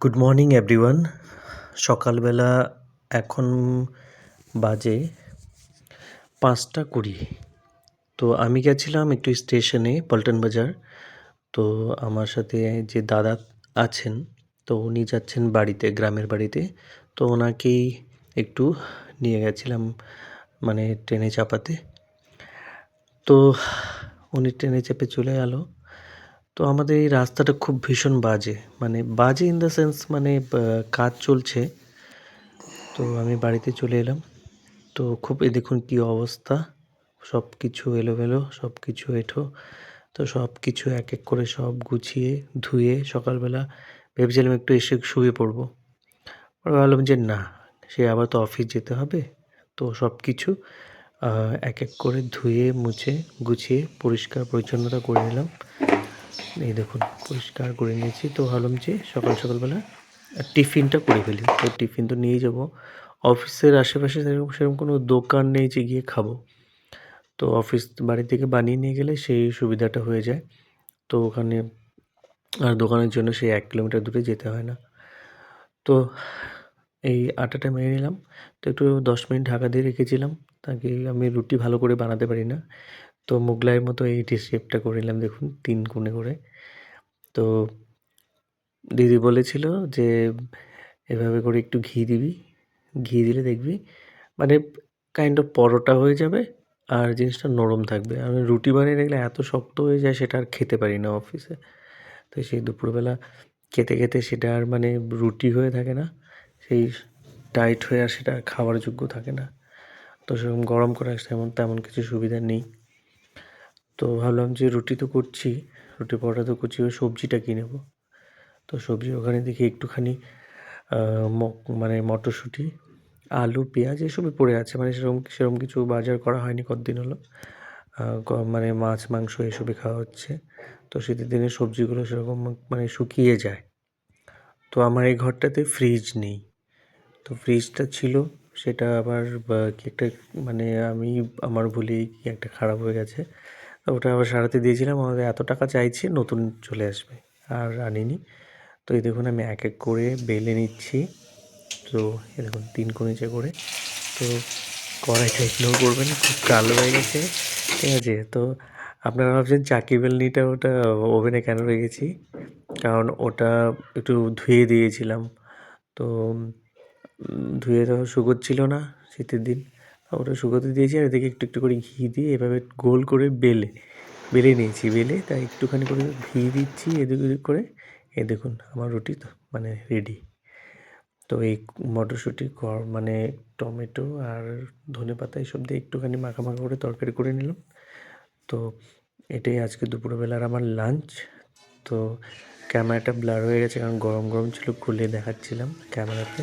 Good morning everyone. সকালবেলা এখন বাজে 5টা 20। তো আমি গেছিলাম একটু স্টেশনে পল্টন বাজার। তো আমার সাথে যে দাদা আছেন, তো উনি যাচ্ছেন বাড়িতে, গ্রামের বাড়িতে। তো ওনাকেই একটু নিয়ে গেছিলাম, মানে ট্রেনে চাপাতে। তো উনি ট্রেনে চেপে চলে গেল। তো আমাদের এই রাস্তাটা খুব ভীষণ বাজে, মানে বাজে ইন দ্য সেন্স, মানে কাজ চলছে। তো আমি বাড়িতে চলে এলাম। তো খুব এই দেখুন কী অবস্থা, সব কিছু এলোমেলো, সব কিছু এঁঠো। তো সব কিছু এক এক করে সব গুছিয়ে ধুয়ে সকালবেলা ভেবেছিলাম একটু এসে শুয়ে পড়বো। পরে ভাবলাম যে না, সে আবার তো অফিস যেতে হবে। তো সব কিছু এক এক করে ধুয়ে মুছে গুছিয়ে পরিষ্কার পরিচ্ছন্নতা করে নিলাম। এই দেখুন পরিষ্কার করে নিয়েছি। তো ভাবলাম যে সকালবেলা টিফিনটা করে ফেলি। তো টিফিন তো নিয়ে যাব। অফিসের আশেপাশে সেরকম কোনো দোকান নেই যে গিয়ে খাবো। তো অফিস বাড়ি থেকে বানিয়ে নিয়ে গেলে সেই সুবিধাটা হয়ে যায়। তো ওখানে আর দোকানের জন্য সেই 1 কিলোমিটার দূরে যেতে হয় না। তো এই আটাটা মেখে নিলাম। তো একটু 10 মিনিট ঢাকা দিয়ে রেখেছিলাম, তাকে আমি রুটি ভালো করে বানাতে পারি না। তো মোগলাইয়ের মতো এই শেপটা করে নিলাম, দেখুন 3 কোণে করে। তো দিদি বলেছিল যে এভাবে করে একটু ঘি দিবি, ঘি দিলে দেখবি মানে কাইন্ড অফ পরোটা হয়ে যাবে আর জিনিসটা নরম থাকবে। আমি রুটি বানিয়ে রাখলে এত শক্ত হয়ে যায়, সেটা আর খেতে পারি না অফিসে। তো সেই দুপুরবেলা খেতে খেতে সেটা আর মানে রুটি হয়ে থাকে না, সেই টাইট হয়ে আর সেটা খাওয়ার যোগ্য থাকে না। তো সেরকম গরম করার তেমন কিছু সুবিধা নেই। তো ভাবলাম যে রুটি তো করছি, রুটি পরোটা তো করছি, ওই সবজিটা কী নেবো। তো সবজি ওখানে দেখি একটুখানি মানে মটরশুঁটি, আলু, পেঁয়াজ এসবই পড়ে আছে। মানে সেরকম কিছু বাজার করা হয়নি কতদিন হলো। মানে মাছ মাংস এসবই খাওয়া হচ্ছে। তো শীতের দিনে সবজিগুলো সেরকম মানে শুকিয়ে যায়। তো আমার এই ঘরটাতে ফ্রিজ নেই। তো ফ্রিজটা ছিল, সেটা আবার কি একটা মানে আমার ভুলেই কি একটা খারাপ হয়ে গেছে। ওটা আবার সারাতে দিয়েছিলাম, আমাদের এত টাকা চাইছে, নতুন চলে আসবে, আর আনিনি। তো এই দেখুন আমি এক এক করে বেলে নিচ্ছি। তো এই দেখুন 3 কোণিচে করে। তো কড়াইটা ইগনোর করবেন, খুব কালো হয়ে গেছে, ঠিক আছে। তো আপনারা ভাবছেন চাকি বেলনিটা ওটা ওভেনে কেন রেখেছি, কারণ ওটা একটু ধুয়ে দিয়েছিলাম। তো ধুয়ে তো শুকোচ্ছিল না শীতের দিন, ওটা শুকোতে দিয়েছি। আর এদিকে একটু একটু করে ঘি দিয়ে এভাবে গোল করে বেলে নিয়েছি। বেলে তাই একটুখানি করে ঘি দিচ্ছি এদিক ওদিক করে। এই দেখুন আমার রুটি তো মানে রেডি। তো এই মটরশুঁটি মানে টমেটো আর ধনেপাতা এসব দিয়ে একটুখানি মাখা করে তরকারি করে নিলাম। তো এটাই আজকে দুপুরবেলার আমার লাঞ্চ। তো ক্যামেরাটা ব্লার হয়ে গেছে, কারণ গরম গরম ছিল, খুলে দেখাচ্ছিলাম ক্যামেরাতে।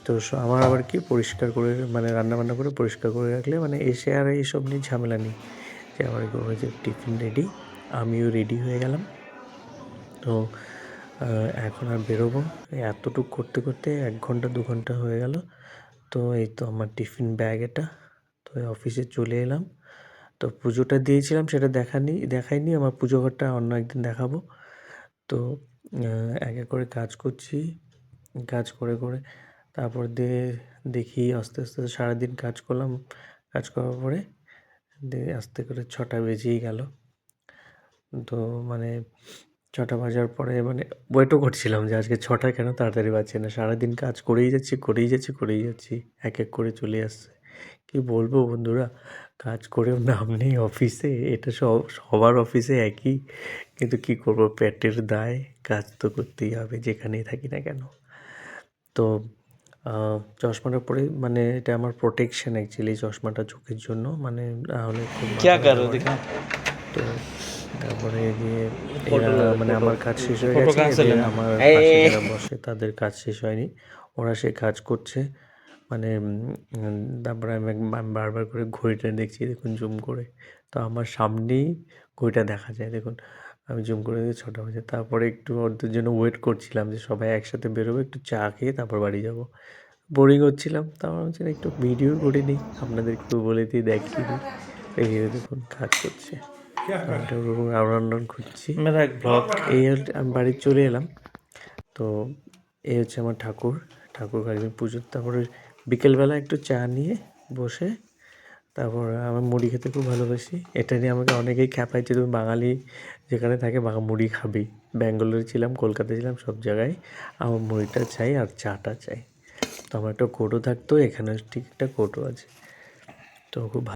তো আমার আবার কি পরিষ্কার করে মানে রান্নাবান্না করে পরিষ্কার করে রাখলে মানে এসে আর এইসব নিয়ে ঝামেলা নেই, যে আমার হয়েছে টিফিন রেডি, আমিও রেডি হয়ে গেলাম। তো এখন আর বেরোবো। এতটুকু করতে করতে 1 ঘন্টা 2 ঘন্টা হয়ে গেল। তো এই তো আমার টিফিন ব্যাগ এটা। তো অফিসে চলে এলাম। তো পুজোটা দিয়েছিলাম, সেটা দেখাইনি। আমার পুজো ঘরটা অন্য একদিন দেখাবো। তো এক এক করে কাজ করছি, কাজ করে করে তারপর দেখি আস্তে আস্তে সারাদিন কাজ করলাম। কাজ করার পরে আস্তে করে 6টা বেজেই গেল। তো মানে 6টা বাজার পরে মানে ওয়েটও করছিলাম যে আজকে 6টা কেন তাড়াতাড়ি বাজছে না। সারাদিন কাজ করেই যাচ্ছি, এক এক করে চলে আসছে। কী বলবো বন্ধুরা, কাজ করেও নাম নেই অফিসে। এটা সবার অফিসে একই, কিন্তু কী করবো, পেটের দায়, কাজ তো করতেই হবে যেখানেই থাকি না কেন। তো চশমাটা পরে মানে এটা আমার প্রোটেকশন অ্যাকচুয়ালি, চশমাটা চোখের জন্য, মানে নাহলে খুব মাথা ব্যথা করে। তো তারপরে দিয়ে এরা মানে আমার কাজ শেষ হয়ে গেছে, এদের আমার পাশে যারা বসে তাদের কাজ শেষ হয়নি, ওরা সে কাজ করছে। মানে তারপরে আমি বারবার করে ঘড়িটা দেখছি, দেখুন জুম করে। তো আমার সামনেই ঘড়িটা দেখা যায়, দেখুন আমি জুম করে দেখি 6টা বাজে। তারপরে একটু ওদের জন্য ওয়েট করছিলাম যে সবাই একসাথে বেরোবে, একটু চা খেয়ে তারপর বাড়ি যাব। বোরিং হচ্ছিলাম, তারপর হচ্ছে একটু ভিডিও করে নিই, আপনাদেরকেও বলে দিই, দেখিয়ে দিই। এই দেখুন কাজ করছে, রাউন্ড খুঁজছি। এই আমি বাড়ি চলে এলাম। তো এই হচ্ছে আমার ঠাকুর, ঠাকুর একদিন পুজো, তারপরে বিকেলবেলা একটু চা নিয়ে বসে, তারপর আমার মুড়ি খেতে খুব ভালোবাসি। এটা নিয়ে আমাকে অনেকেই খ্যাপায় যে তুমি বাঙালি যেখানে থাকে মুড়ি খাবি। ব্যাঙ্গালোরে ছিলাম, কলকাতায় ছিলাম, সব জায়গায় আমার মুড়িটা চাই আর চাটা চাই। তো আমার একটা কৌটো থাকতো, এখানে ঠিক একটা কৌটো আছে, তো খুব ভালো।